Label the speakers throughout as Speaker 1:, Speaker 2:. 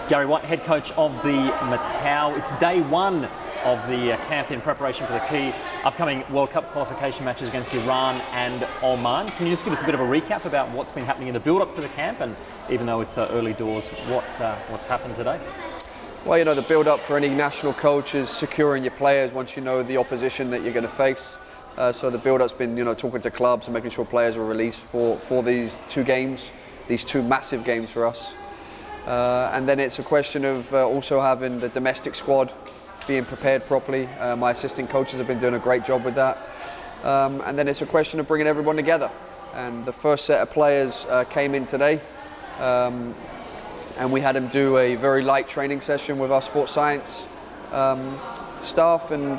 Speaker 1: Gary White, head coach of the Matao. It's day one of the camp in preparation for the key upcoming World Cup qualification matches against Iran and Oman. Can you just give us a bit of a recap about what's been happening in the build-up to the camp, and even though it's early doors, what's happened today?
Speaker 2: Well, you know, the build-up for any national coach is securing your players once you know the opposition that you're going to face. So the build-up's been, talking to clubs and making sure players are released for these two games, these two massive games for us. And then it's a question of also having the domestic squad being prepared properly. My assistant coaches have been doing a great job with that. And then it's a question of bringing everyone together. And the first set of players came in today. And we had them do a very light training session with our sports science staff, and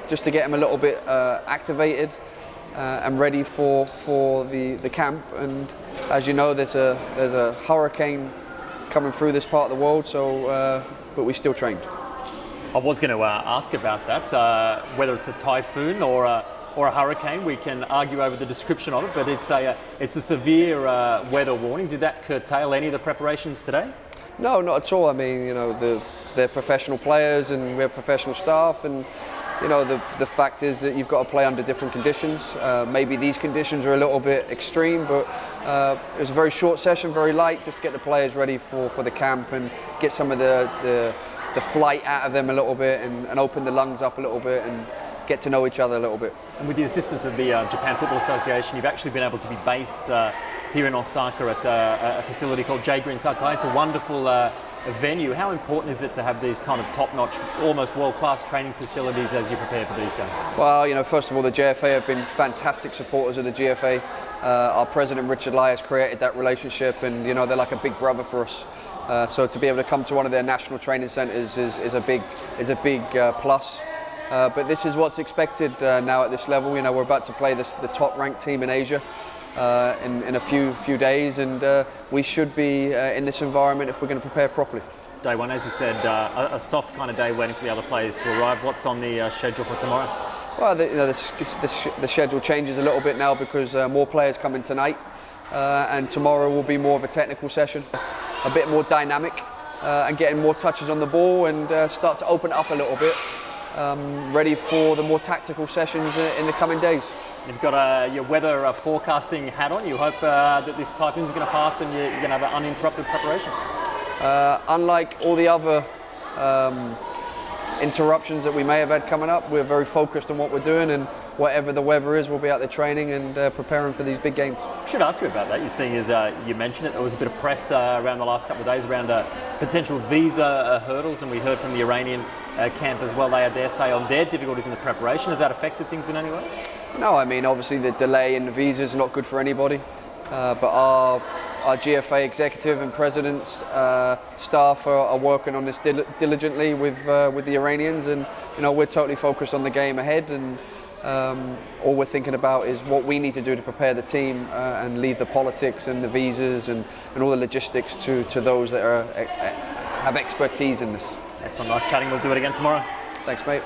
Speaker 2: just to get them a little bit activated and ready for the camp. And as you know, there's a hurricane coming through this part of the world, so but we still trained.
Speaker 1: I was going to ask about that, whether it's a typhoon or a hurricane. We can argue over the description of it, but it's a severe weather warning. Did that curtail any of the preparations today?
Speaker 2: No, not at all. I mean, they're professional players and we have professional staff, and the fact is that you've got to play under different conditions. Maybe these conditions are a little bit extreme, but it was a very short session, very light, just to get the players ready for the camp and get some of the flight out of them a little bit, and open the lungs up a little bit and get to know each other a little bit. And
Speaker 1: with the assistance of the Japan Football Association, you've actually been able to be based here in Osaka at a facility called J-Green Sakai. It's a wonderful venue. How important is it to have these kind of top-notch, almost world-class training facilities as you prepare for these games?
Speaker 2: Well, first of all, the JFA have been fantastic supporters of the GFA. Our president, Richard Lai, has created that relationship, and they're like a big brother for us. So to be able to come to one of their national training centres is a big plus. But this is what's expected now at this level. We're about to play the top-ranked team in Asia in a few days, and we should be in this environment if we're going to prepare properly.
Speaker 1: Day one, as you said, a soft kind of day waiting for the other players to arrive. What's on the schedule for tomorrow?
Speaker 2: Well, the schedule changes a little bit now because more players come in tonight, and tomorrow will be more of a technical session, a bit more dynamic, and getting more touches on the ball, and start to open it up a little bit, ready for the more tactical sessions in the coming days.
Speaker 1: You've got your weather forecasting hat on. You hope that this typhoon is going to pass and you're going to have an uninterrupted preparation.
Speaker 2: Unlike all the other interruptions that we may have had coming up, we're very focused on what we're doing, and whatever the weather is, we'll be out there training and preparing for these big games.
Speaker 1: I should ask you about that. You're seeing, as you mentioned it, there was a bit of press around the last couple of days around potential visa hurdles, and we heard from the Iranian camp as well. They had their say on their difficulties in the preparation. Has that affected things in any way?
Speaker 2: No, I mean, obviously the delay in the visa is not good for anybody, but our GFA executive and president's staff are working on this diligently with the Iranians, and we're totally focused on the game ahead, and all we're thinking about is what we need to do to prepare the team and leave the politics and the visas and all the logistics to those that have expertise in this.
Speaker 1: Excellent, nice chatting. We'll do it again tomorrow.
Speaker 2: Thanks, mate.